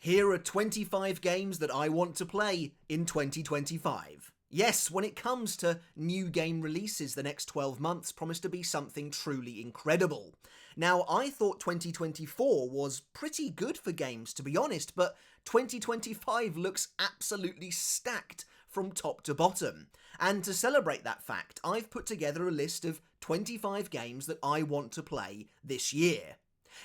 Here are 25 games that I want to play in 2025. Yes, when it comes to new game releases, the next 12 months promise to be something truly incredible. Now, I thought 2024 was pretty good for games, to be honest, but 2025 looks absolutely stacked from top to bottom. And to celebrate that fact, I've put together a list of 25 games that I want to play this year.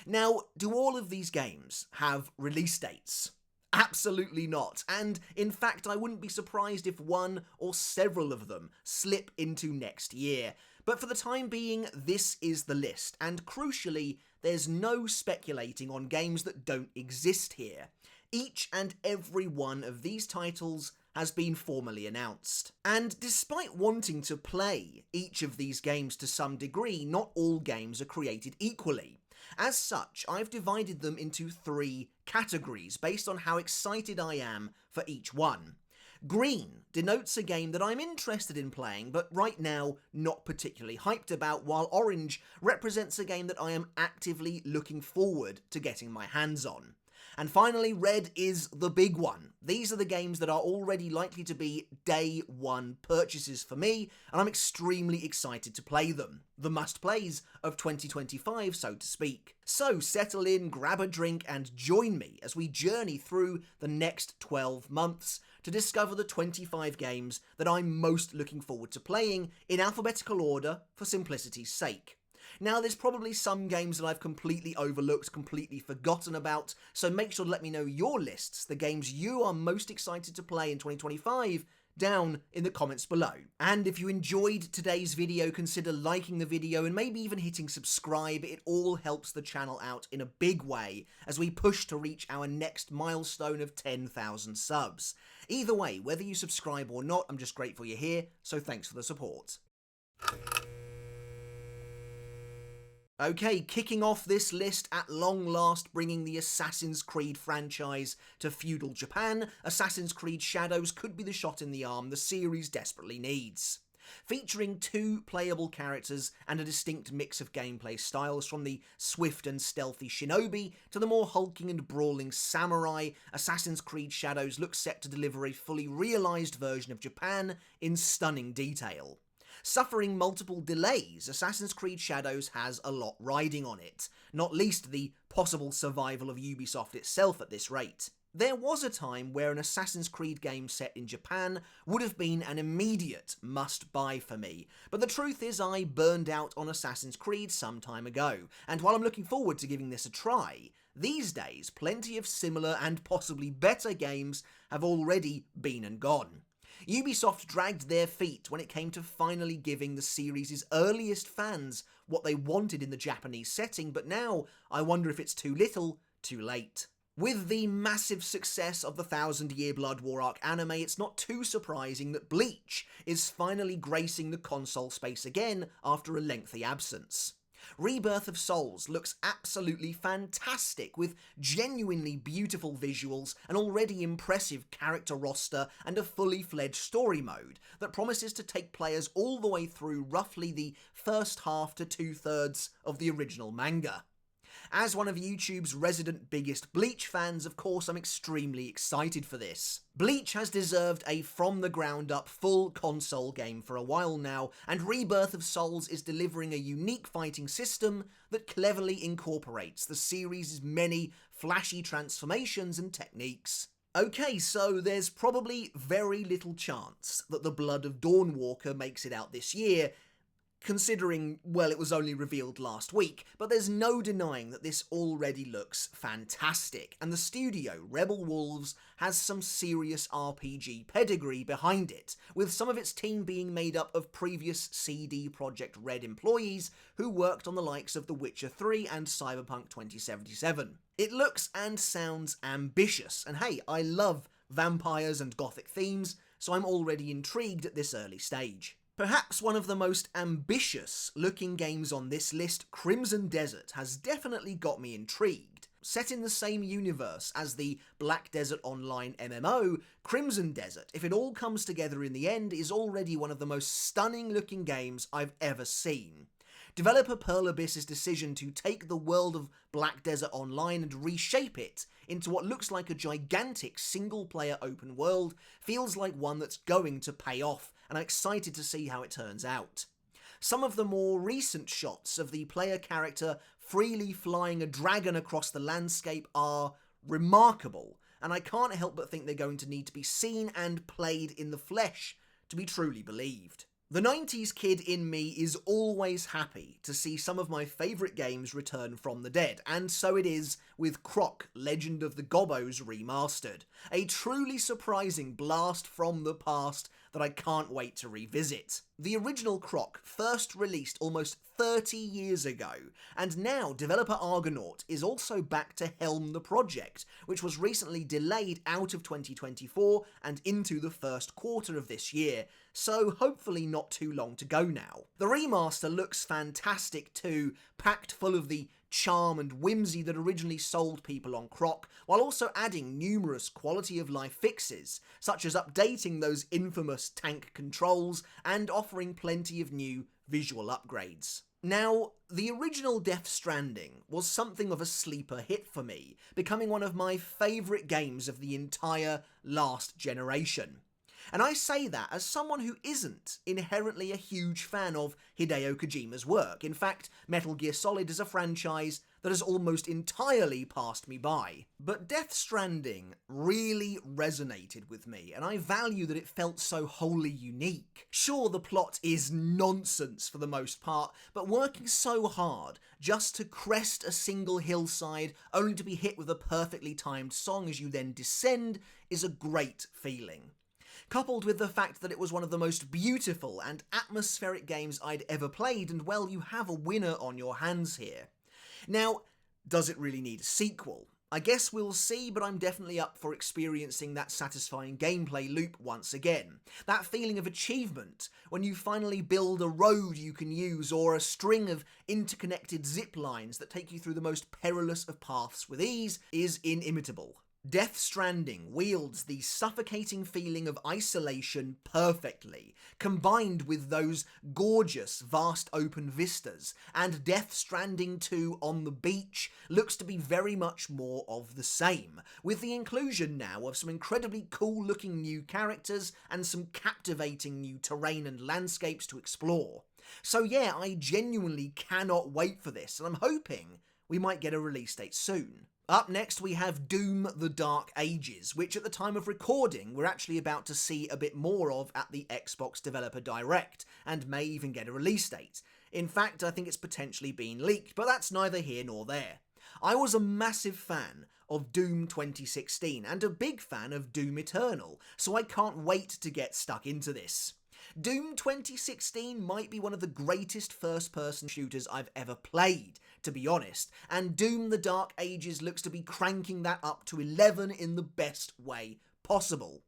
Now, do all of these games have release dates? Absolutely not, and in fact I wouldn't be surprised if one or several of them slip into next year. But for the time being, this is the list, and crucially, there's no speculating on games that don't exist here. Each and every one of these titles has been formally announced. And despite wanting to play each of these games to some degree, not all games are created equally. As such, I've divided them into 3 categories based on how excited I am for each one. Green denotes a game that I'm interested in playing, but right now not particularly hyped about, while orange represents a game that I am actively looking forward to getting my hands on. And finally, red is the big one. These are the games that are already likely to be day one purchases for me, and I'm extremely excited to play them. The must-plays of 2025, so to speak. So settle in, grab a drink, and join me as we journey through the next 12 months to discover the 25 games that I'm most looking forward to playing in alphabetical order for simplicity's sake. Now, there's probably some games that I've completely overlooked, completely forgotten about, so make sure to let me know your lists, the games you are most excited to play in 2025, down in the comments below. And if you enjoyed today's video, consider liking the video and maybe even hitting subscribe. It all helps the channel out in a big way as we push to reach our next milestone of 10,000 subs. Either way, whether you subscribe or not, I'm just grateful you're here, so thanks for the support. Okay, kicking off this list at long last, bringing the Assassin's Creed franchise to feudal Japan, Assassin's Creed Shadows could be the shot in the arm the series desperately needs. Featuring 2 playable characters and a distinct mix of gameplay styles, from the swift and stealthy shinobi to the more hulking and brawling samurai, Assassin's Creed Shadows looks set to deliver a fully realised version of Japan in stunning detail. Suffering multiple delays, Assassin's Creed Shadows has a lot riding on it, not least the possible survival of Ubisoft itself at this rate. There was a time where an Assassin's Creed game set in Japan would have been an immediate must-buy for me, but the truth is I burned out on Assassin's Creed some time ago, and while I'm looking forward to giving this a try, these days plenty of similar and possibly better games have already been and gone. Ubisoft dragged their feet when it came to finally giving the series' earliest fans what they wanted in the Japanese setting, but now I wonder if it's too little, too late. With the massive success of the 1000-Year Blood War arc anime, it's not too surprising that Bleach is finally gracing the console space again after a lengthy absence. Rebirth of Souls looks absolutely fantastic, with genuinely beautiful visuals, an already impressive character roster, and a fully fledged story mode that promises to take players all the way through roughly the first half to 2/3 of the original manga. As one of YouTube's resident biggest Bleach fans, of course, I'm extremely excited for this. Bleach has deserved a from-the-ground-up full console game for a while now, and Rebirth of Souls is delivering a unique fighting system that cleverly incorporates the series' many flashy transformations and techniques. Okay, so there's probably very little chance that the Blood of Dawnwalker makes it out this year, considering, well, it was only revealed last week, but there's no denying that this already looks fantastic, and the studio, Rebel Wolves, has some serious RPG pedigree behind it, with some of its team being made up of previous CD Projekt Red employees who worked on the likes of The Witcher 3 and Cyberpunk 2077. It looks and sounds ambitious, and hey, I love vampires and gothic themes, so I'm already intrigued at this early stage. Perhaps one of the most ambitious looking games on this list, Crimson Desert, has definitely got me intrigued. Set in the same universe as the Black Desert Online MMO, Crimson Desert, if it all comes together in the end, is already one of the most stunning looking games I've ever seen. Developer Pearl Abyss's decision to take the world of Black Desert Online and reshape it into what looks like a gigantic single-player open world feels like one that's going to pay off, and I'm excited to see how it turns out. Some of the more recent shots of the player character freely flying a dragon across the landscape are remarkable, and I can't help but think they're going to need to be seen and played in the flesh to be truly believed. The 90s kid in me is always happy to see some of my favourite games return from the dead, and so it is with Croc, Legend of the Gobbos Remastered. A truly surprising blast from the past that I can't wait to revisit. The original Croc first released almost 30 years ago, and now developer Argonaut is also back to helm the project, which was recently delayed out of 2024 and into the first quarter of this year, so hopefully not too long to go now. The remaster looks fantastic too, packed full of the charm and whimsy that originally sold people on Croc, while also adding numerous quality of life fixes, such as updating those infamous tank controls and offering plenty of new visual upgrades. Now, the original Death Stranding was something of a sleeper hit for me, becoming one of my favourite games of the entire last generation. And I say that as someone who isn't inherently a huge fan of Hideo Kojima's work. In fact, Metal Gear Solid is a franchise that has almost entirely passed me by. But Death Stranding really resonated with me, and I value that it felt so wholly unique. Sure, the plot is nonsense for the most part, but working so hard just to crest a single hillside only to be hit with a perfectly timed song as you then descend is a great feeling. Coupled with the fact that it was one of the most beautiful and atmospheric games I'd ever played, and well, you have a winner on your hands here. Now, does it really need a sequel? I guess we'll see, but I'm definitely up for experiencing that satisfying gameplay loop once again. That feeling of achievement when you finally build a road you can use, or a string of interconnected zip lines that take you through the most perilous of paths with ease, is inimitable. Death Stranding wields the suffocating feeling of isolation perfectly, combined with those gorgeous, vast open vistas, and Death Stranding 2 on the beach looks to be very much more of the same, with the inclusion now of some incredibly cool-looking new characters and some captivating new terrain and landscapes to explore. So yeah, I genuinely cannot wait for this, and I'm hoping we might get a release date soon. Up next we have Doom: The Dark Ages, which at the time of recording we're actually about to see a bit more of at the Xbox Developer Direct, and may even get a release date. In fact, I think it's potentially been leaked, but that's neither here nor there. I was a massive fan of Doom 2016, and a big fan of Doom Eternal, so I can't wait to get stuck into this. Doom 2016 might be one of the greatest first-person shooters I've ever played, to be honest, and Doom: The Dark Ages looks to be cranking that up to 11 in the best way possible.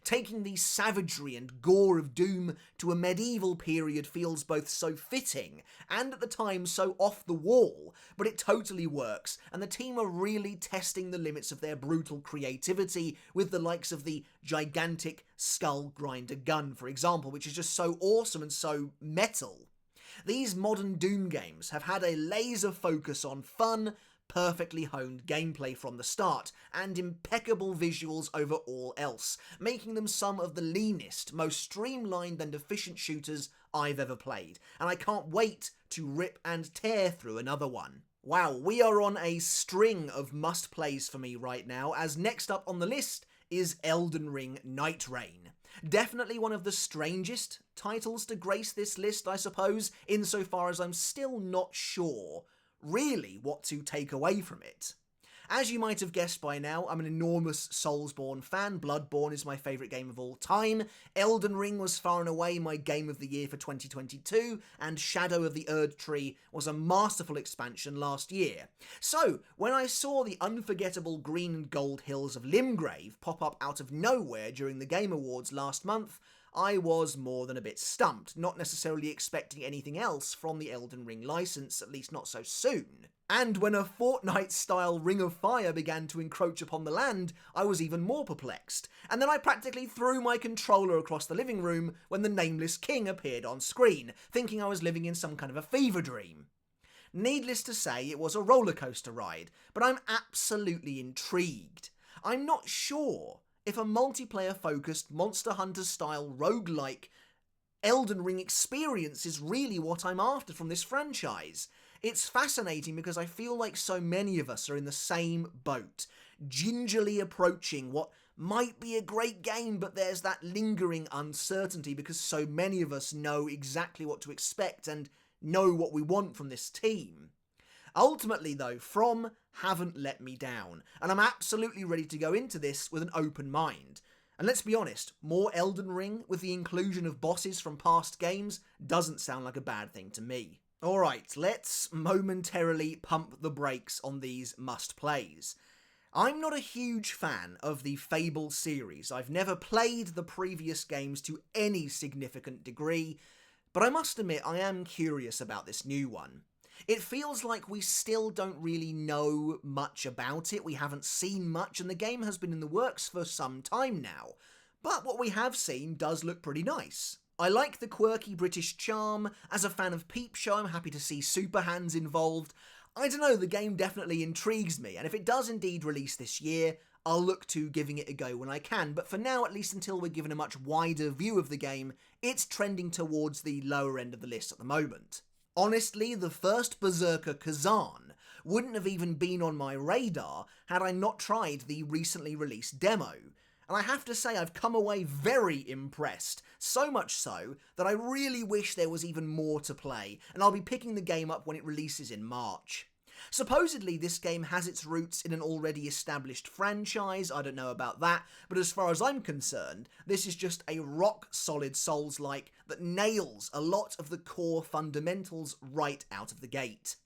Taking the savagery and gore of Doom to a medieval period feels both so fitting and at the time so off the wall, but it totally works, and the team are really testing the limits of their brutal creativity with the likes of the gigantic skull grinder gun, for example, which is just so awesome and so metal. These modern Doom games have had a laser focus on fun, perfectly honed gameplay from the start, and impeccable visuals over all else, making them some of the leanest, most streamlined and efficient shooters I've ever played, and I can't wait to rip and tear through another one. Wow, we are on a string of must-plays for me right now, as next up on the list is Elden Ring Nightreign. Definitely one of the strangest titles to grace this list, I suppose, insofar as I'm still not sure really what to take away from it. As you might have guessed by now, I'm an enormous Soulsborne fan. Bloodborne is my favourite game of all time. Elden Ring was far and away my game of the year for 2022, and Shadow of the Erdtree was a masterful expansion last year. So, when I saw the unforgettable green and gold hills of Limgrave pop up out of nowhere during the Game Awards last month, I was more than a bit stumped, not necessarily expecting anything else from the Elden Ring license, at least not so soon. And when a Fortnite-style Ring of Fire began to encroach upon the land, I was even more perplexed. And then I practically threw my controller across the living room when the Nameless King appeared on screen, thinking I was living in some kind of a fever dream. Needless to say, it was a rollercoaster ride, but I'm absolutely intrigued. I'm not sure if a multiplayer-focused Monster Hunter-style roguelike Elden Ring experience is really what I'm after from this franchise. It's fascinating because I feel like so many of us are in the same boat, gingerly approaching what might be a great game, but there's that lingering uncertainty because so many of us know exactly what to expect and know what we want from this team. Ultimately though, From haven't let me down, and I'm absolutely ready to go into this with an open mind. And let's be honest, more Elden Ring with the inclusion of bosses from past games doesn't sound like a bad thing to me. Alright, let's momentarily pump the brakes on these must-plays. I'm not a huge fan of the Fable series. I've never played the previous games to any significant degree, but I must admit I am curious about this new one. It feels like we still don't really know much about it, we haven't seen much, and the game has been in the works for some time now. But what we have seen does look pretty nice. I like the quirky British charm. As a fan of Peep Show, I'm happy to see Super Hands involved. I don't know, the game definitely intrigues me, and if it does indeed release this year, I'll look to giving it a go when I can, but for now, at least until we're given a much wider view of the game, it's trending towards the lower end of the list at the moment. Honestly, the first Berserker Khazan wouldn't have even been on my radar had I not tried the recently released demo. And I have to say I've come away very impressed, so much so that I really wish there was even more to play, and I'll be picking the game up when it releases in March. Supposedly this game has its roots in an already established franchise, I don't know about that, but as far as I'm concerned, this is just a rock-solid Souls-like that nails a lot of the core fundamentals right out of the gate.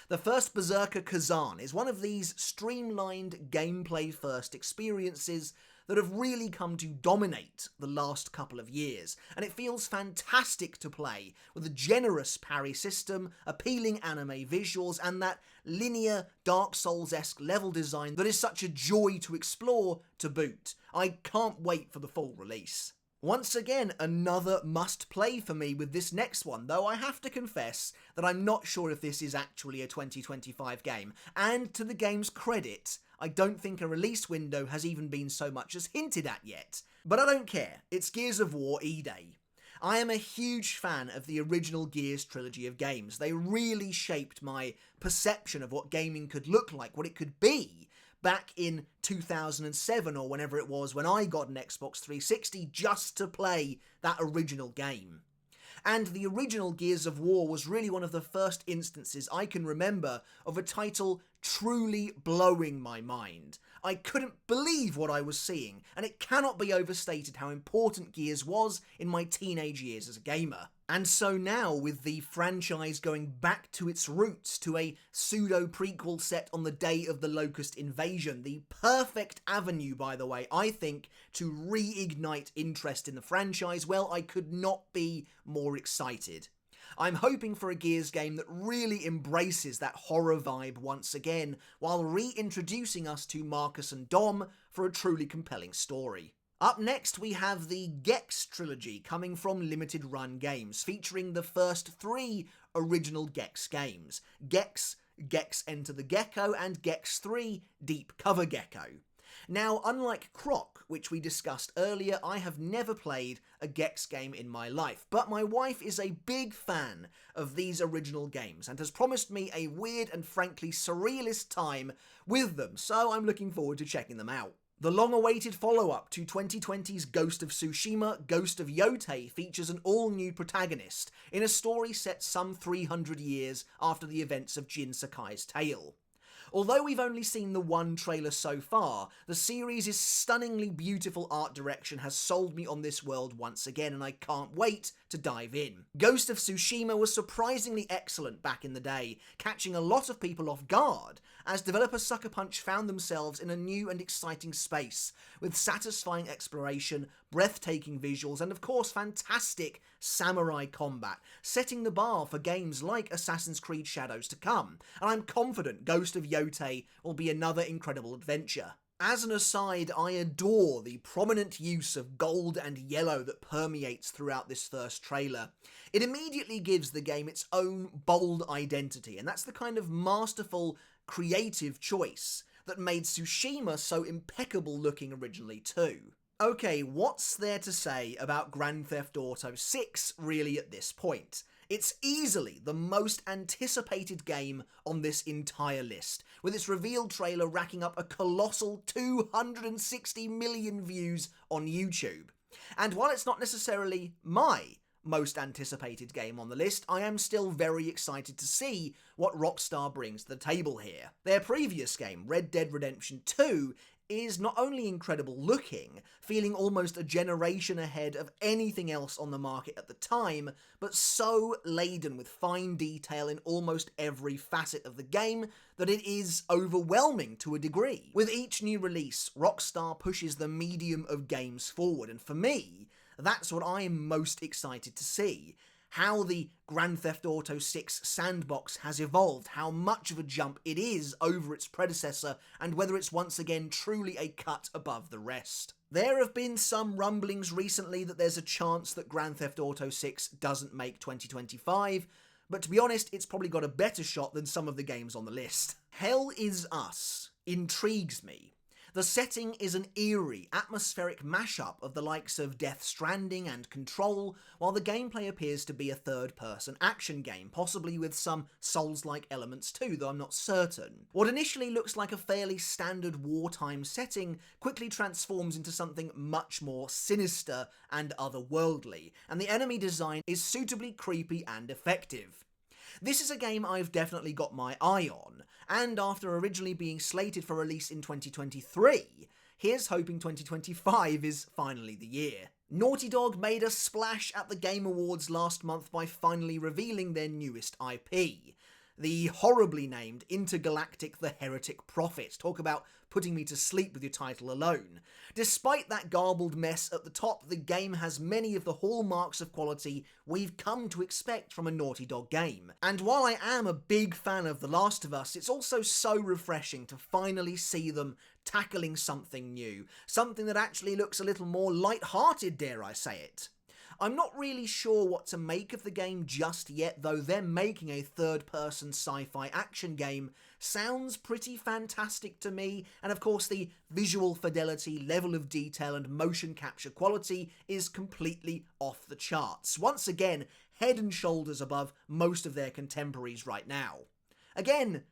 The first Berserker Khazan is one of these streamlined gameplay-first experiences that have really come to dominate the last couple of years, and it feels fantastic to play, with a generous parry system, appealing anime visuals, and that linear Dark Souls-esque level design that is such a joy to explore to boot. I can't wait for the full release. Once again, another must-play for me with this next one, though I have to confess that I'm not sure if this is actually a 2025 game, and to the game's credit, I don't think a release window has even been so much as hinted at yet. But I don't care, it's Gears of War E-Day. I am a huge fan of the original Gears trilogy of games. They really shaped my perception of what gaming could look like, what it could be, back in 2007 or whenever it was when I got an Xbox 360 just to play that original game. And the original Gears of War was really one of the first instances I can remember of a title truly blowing my mind. I couldn't believe what I was seeing, and it cannot be overstated how important Gears was in my teenage years as a gamer. And so now, with the franchise going back to its roots, to a pseudo-prequel set on the day of the Locust invasion, the perfect avenue, by the way, I think, to reignite interest in the franchise, well, I could not be more excited. I'm hoping for a Gears game that really embraces that horror vibe once again, while reintroducing us to Marcus and Dom for a truly compelling story. Up next we have the GEX Trilogy, coming from Limited Run Games, featuring the first 3 original GEX games: GEX, GEX Enter the Gecko, and GEX 3 Deep Cover Gecko. Now, unlike Croc, which we discussed earlier, I have never played a GEX game in my life, but my wife is a big fan of these original games and has promised me a weird and frankly surrealist time with them, so I'm looking forward to checking them out. The long-awaited follow-up to 2020's Ghost of Tsushima, Ghost of Yōtei, features an all-new protagonist in a story set some 300 years after the events of Jin Sakai's tale. Although we've only seen the one trailer so far, the series' stunningly beautiful art direction has sold me on this world once again, and I can't wait to dive in. Ghost of Tsushima was surprisingly excellent back in the day, catching a lot of people off guard, as developer Sucker Punch found themselves in a new and exciting space, with satisfying exploration, breathtaking visuals, and of course fantastic samurai combat, setting the bar for games like Assassin's Creed Shadows to come, and I'm confident Ghost of Yōtei will be another incredible adventure. As an aside, I adore the prominent use of gold and yellow that permeates throughout this first trailer. It immediately gives the game its own bold identity, and that's the kind of masterful, creative choice that made Tsushima so impeccable looking originally too. Okay, what's there to say about Grand Theft Auto 6 really at this point? It's easily the most anticipated game on this entire list, with its reveal trailer racking up a colossal 260 million views on YouTube. And while it's not necessarily my most anticipated game on the list, I am still very excited to see what Rockstar brings to the table here. Their previous game, Red Dead Redemption 2, is not only incredible looking, feeling almost a generation ahead of anything else on the market at the time, but so laden with fine detail in almost every facet of the game that it is overwhelming to a degree. With each new release, Rockstar pushes the medium of games forward, and for me, that's what I am most excited to see. How the Grand Theft Auto 6 sandbox has evolved, how much of a jump it is over its predecessor, and whether it's once again truly a cut above the rest. There have been some rumblings recently that there's a chance that Grand Theft Auto 6 doesn't make 2025, but to be honest, it's probably got a better shot than some of the games on the list. Hell Is Us intrigues me. The setting is an eerie, atmospheric mashup of the likes of Death Stranding and Control, while the gameplay appears to be a third-person action game, possibly with some Souls-like elements too, though I'm not certain. What initially looks like a fairly standard wartime setting quickly transforms into something much more sinister and otherworldly, and the enemy design is suitably creepy and effective. This is a game I've definitely got my eye on, and after originally being slated for release in 2023, here's hoping 2025 is finally the year. Naughty Dog made a splash at the Game Awards last month by finally revealing their newest IP, the horribly named Intergalactic the Heretic Prophet. Talk about putting me to sleep with your title alone. Despite that garbled mess at the top, the game has many of the hallmarks of quality we've come to expect from a Naughty Dog game. And while I am a big fan of The Last of Us, it's also so refreshing to finally see them tackling something new, something that actually looks a little more light-hearted, dare I say it. I'm not really sure what to make of the game just yet, though them making a third-person sci-fi action game sounds pretty fantastic to me, and of course the visual fidelity, level of detail and motion capture quality is completely off the charts. Once again, head and shoulders above most of their contemporaries right now. Again,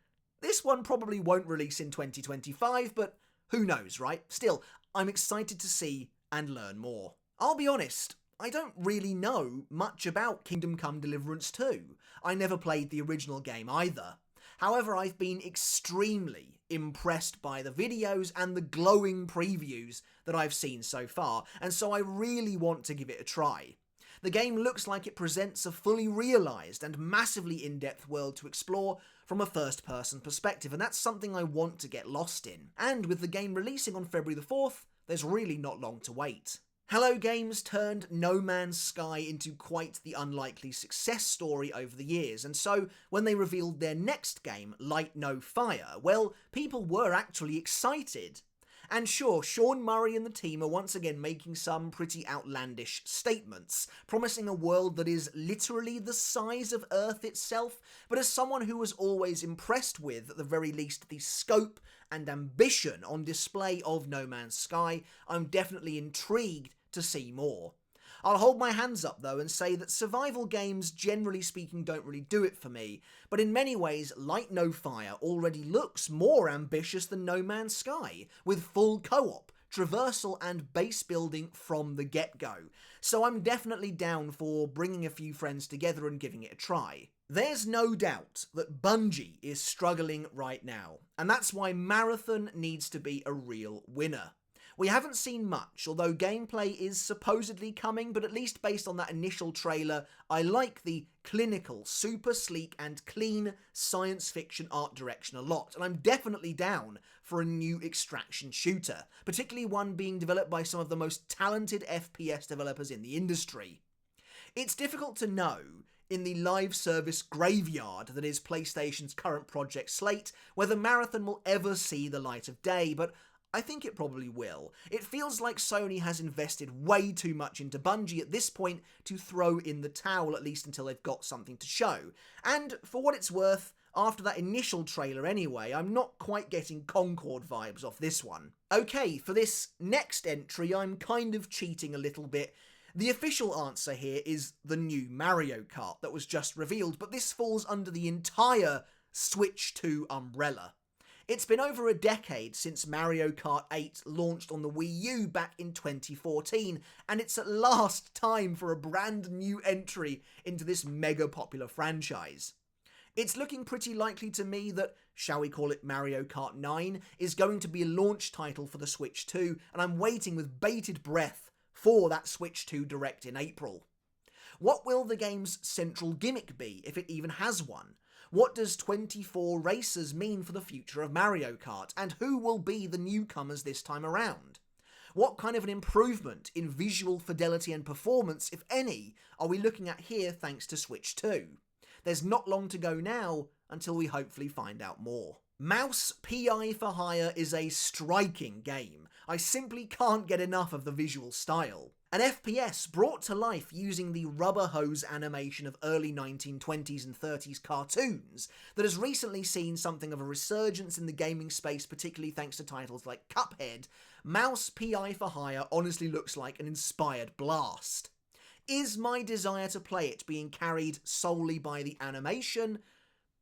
this one probably won't release in 2025, but who knows, right? Still, I'm excited to see and learn more. I'll be honest, I don't really know much about Kingdom Come Deliverance 2. I never played the original game either. However, I've been extremely impressed by the videos and the glowing previews that I've seen so far, and so I really want to give it a try. The game looks like it presents a fully realised and massively in-depth world to explore from a first-person perspective, and that's something I want to get lost in. And with the game releasing on February the 4th, there's really not long to wait. Hello Games turned No Man's Sky into quite the unlikely success story over the years, and so when they revealed their next game, Light No Fire, well, people were actually excited. And sure, Sean Murray and the team are once again making some pretty outlandish statements, promising a world that is literally the size of Earth itself, but as someone who was always impressed with, at the very least, the scope and ambition on display of No Man's Sky, I'm definitely intrigued to see more. I'll hold my hands up though and say that survival games generally speaking don't really do it for me, but in many ways Light No Fire already looks more ambitious than No Man's Sky, with full co-op, traversal and base building from the get-go, so I'm definitely down for bringing a few friends together and giving it a try. There's no doubt that Bungie is struggling right now, and that's why Marathon needs to be a real winner. We haven't seen much, although gameplay is supposedly coming, but at least based on that initial trailer, I like the clinical, super sleek and clean science fiction art direction a lot, and I'm definitely down for a new extraction shooter, particularly one being developed by some of the most talented FPS developers in the industry. It's difficult to know, in the live service graveyard that is PlayStation's current project slate, whether Marathon will ever see the light of day, but I think it probably will. It feels like Sony has invested way too much into Bungie at this point to throw in the towel, at least until they've got something to show. And for what it's worth, after that initial trailer anyway, I'm not quite getting Concord vibes off this one. Okay, for this next entry, I'm kind of cheating a little bit. The official answer here is the new Mario Kart that was just revealed, but this falls under the entire Switch 2 umbrella. It's been over a decade since Mario Kart 8 launched on the Wii U back in 2014, and it's at last time for a brand new entry into this mega popular franchise. It's looking pretty likely to me that, shall we call it Mario Kart 9, is going to be a launch title for the Switch 2, and I'm waiting with bated breath for that Switch 2 Direct in April. What will the game's central gimmick be, if it even has one? What does 24 racers mean for the future of Mario Kart, and who will be the newcomers this time around? What kind of an improvement in visual fidelity and performance, if any, are we looking at here thanks to Switch 2? There's not long to go now until we hopefully find out more. Mouse PI for Hire is a striking game. I simply can't get enough of the visual style. An FPS brought to life using the rubber hose animation of early 1920s and 30s cartoons that has recently seen something of a resurgence in the gaming space, particularly thanks to titles like Cuphead. Mouse PI for Hire honestly looks like an inspired blast. Is my desire to play it being carried solely by the animation?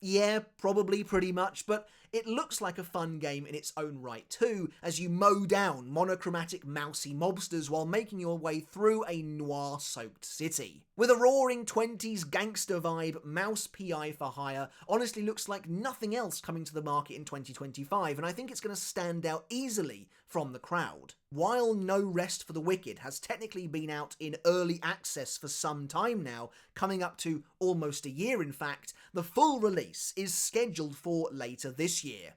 Yeah, probably pretty much, but it looks like a fun game in its own right too, as you mow down monochromatic mousy mobsters while making your way through a noir-soaked city. With a roaring 20s gangster vibe, Mouse PI for Hire honestly looks like nothing else coming to the market in 2025, and I think it's going to stand out easily from the crowd. While No Rest for the Wicked has technically been out in early access for some time now, coming up to almost a year in fact, the full release is scheduled for later this year.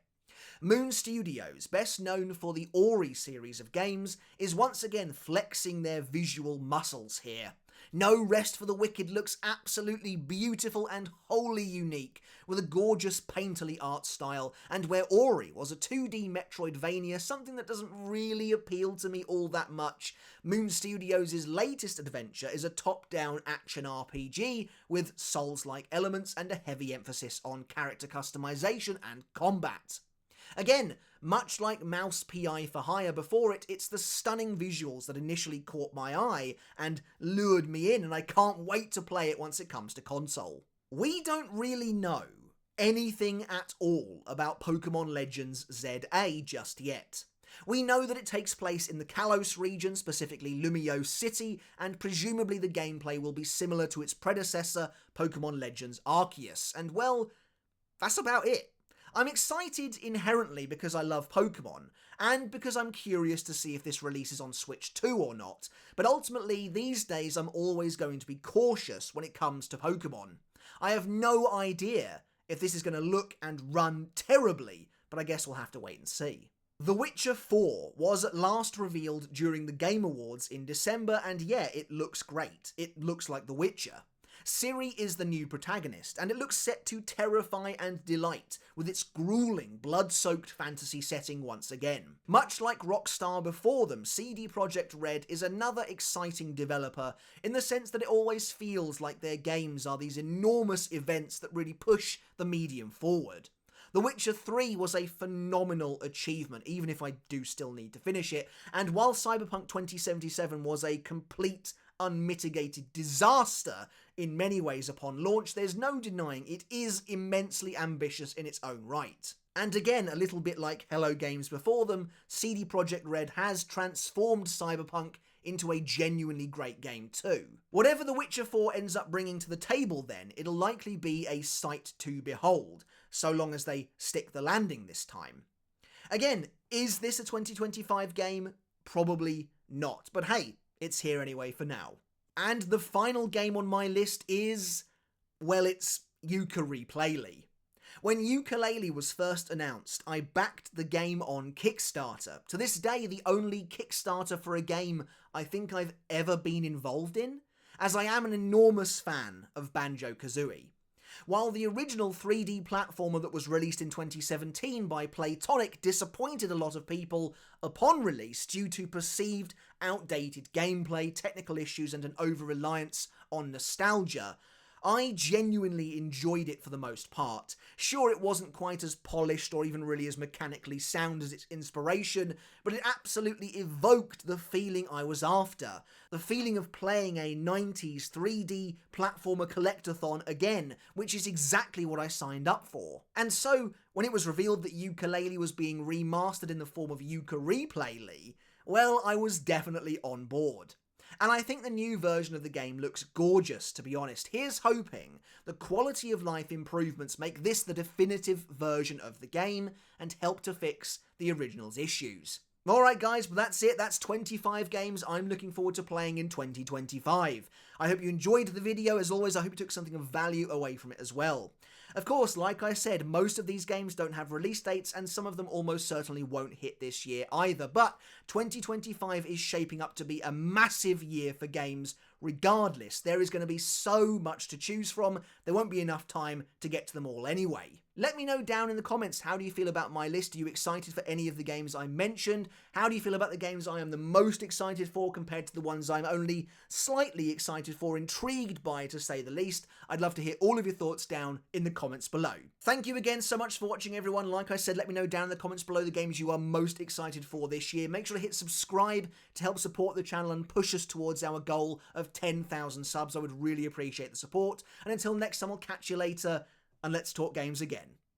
Moon Studios, best known for the Ori series of games, is once again flexing their visual muscles here. No Rest for the Wicked looks absolutely beautiful and wholly unique, with a gorgeous painterly art style, and where Ori was a 2D Metroidvania, something that doesn't really appeal to me all that much, Moon Studios' latest adventure is a top-down action RPG with Souls-like elements and a heavy emphasis on character customization and combat. Again, much like Mouse PI for Hire before it, it's the stunning visuals that initially caught my eye and lured me in, and I can't wait to play it once it comes to console. We don't really know anything at all about Pokémon Legends Z-A just yet. We know that it takes place in the Kalos region, specifically Lumiose City, and presumably the gameplay will be similar to its predecessor, Pokémon Legends Arceus, and well, that's about it. I'm excited inherently because I love Pokemon, and because I'm curious to see if this releases on Switch 2 or not, but ultimately these days I'm always going to be cautious when it comes to Pokemon. I have no idea if this is going to look and run terribly, but I guess we'll have to wait and see. The Witcher 4 was at last revealed during the Game Awards in December, and yeah, it looks great. It looks like The Witcher. Ciri is the new protagonist, and it looks set to terrify and delight with its grueling, blood-soaked fantasy setting once again. Much like Rockstar before them, CD Projekt Red is another exciting developer in the sense that it always feels like their games are these enormous events that really push the medium forward. The Witcher 3 was a phenomenal achievement, even if I do still need to finish it, and while Cyberpunk 2077 was a complete unmitigated disaster in many ways upon launch, there's no denying it is immensely ambitious in its own right. And again, a little bit like Hello Games before them, CD Projekt Red has transformed Cyberpunk into a genuinely great game too. Whatever The Witcher 4 ends up bringing to the table then, it'll likely be a sight to behold, so long as they stick the landing this time. Again, is this a 2025 game? Probably not, but hey, it's here anyway for now. And the final game on my list is, well, it's Yooka-Replaylee. When Yooka-Replaylee was first announced, I backed the game on Kickstarter. To this day, the only Kickstarter for a game I think I've ever been involved in, as I am an enormous fan of Banjo-Kazooie. While the original 3D platformer that was released in 2017 by Playtonic disappointed a lot of people upon release due to perceived outdated gameplay, technical issues, and an over-reliance on nostalgia, I genuinely enjoyed it for the most part. Sure, it wasn't quite as polished or even really as mechanically sound as its inspiration, but it absolutely evoked the feeling I was after. The feeling of playing a 90s 3D platformer collectathon again, which is exactly what I signed up for. And so, when it was revealed that Yooka-Replaylee was being remastered in the form of Yooka-Replaylee, well, I was definitely on board. And I think the new version of the game looks gorgeous, to be honest. Here's hoping the quality of life improvements make this the definitive version of the game and help to fix the original's issues. Alright guys, well that's it. That's 25 games I'm looking forward to playing in 2025. I hope you enjoyed the video. As always, I hope you took something of value away from it as well. Of course, like I said, most of these games don't have release dates, and some of them almost certainly won't hit this year either, but 2025 is shaping up to be a massive year for games regardless. There is going to be so much to choose from, there won't be enough time to get to them all anyway. Let me know down in the comments, how do you feel about my list? Are you excited for any of the games I mentioned? How do you feel about the games I am the most excited for compared to the ones I'm only slightly excited for, intrigued by to say the least? I'd love to hear all of your thoughts down in the comments below. Thank you again so much for watching, everyone. Like I said, let me know down in the comments below the games you are most excited for this year. Make sure to hit subscribe to help support the channel and push us towards our goal of 10,000 subs. I would really appreciate the support. And until next time, I'll catch you later, and let's talk games again.